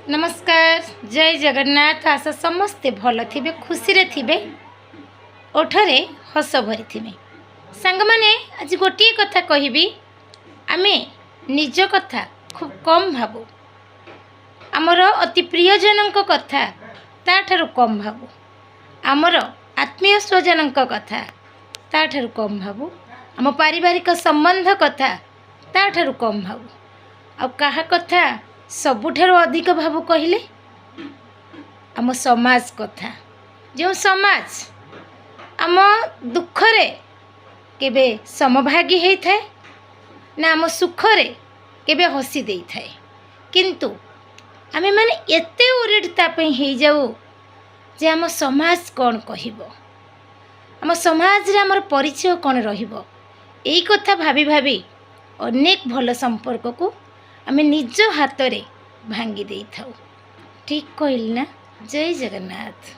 नमस्कार जय जगन्नाथ। आशा समस्ते भल थे खुशी थे ओठरे हस भरी थे। सांग माने आज गोटे कथा कहबी आमे निज कथा खूब कम भावु आमर अति प्रियजन कथा ताठारु कम भावु आमर आत्मीय स्वजन कथा ताठारु कम भावु आम पारिवारिक संबंध कथा ताठारु कम भावु आ कहा कथा सबुठारु अधिक भावु कहले आम समाज कथा। जो समाज आम दुखरे केबे समभागी होई थाए ना आम सुखरे केबे हसी देई थाए, किंतु आमे माने एते उरिडता पे हे जाऊ जे आम समाज कौन कहिबो, आम समाज रे हमर परिचय कौन रहिबो। एई कथा भाभी भाभी अनेक भल संपर्क को आमे निज हाथ रे भांगी देई थाउ। ठीक कहली ना? जय जगन्नाथ।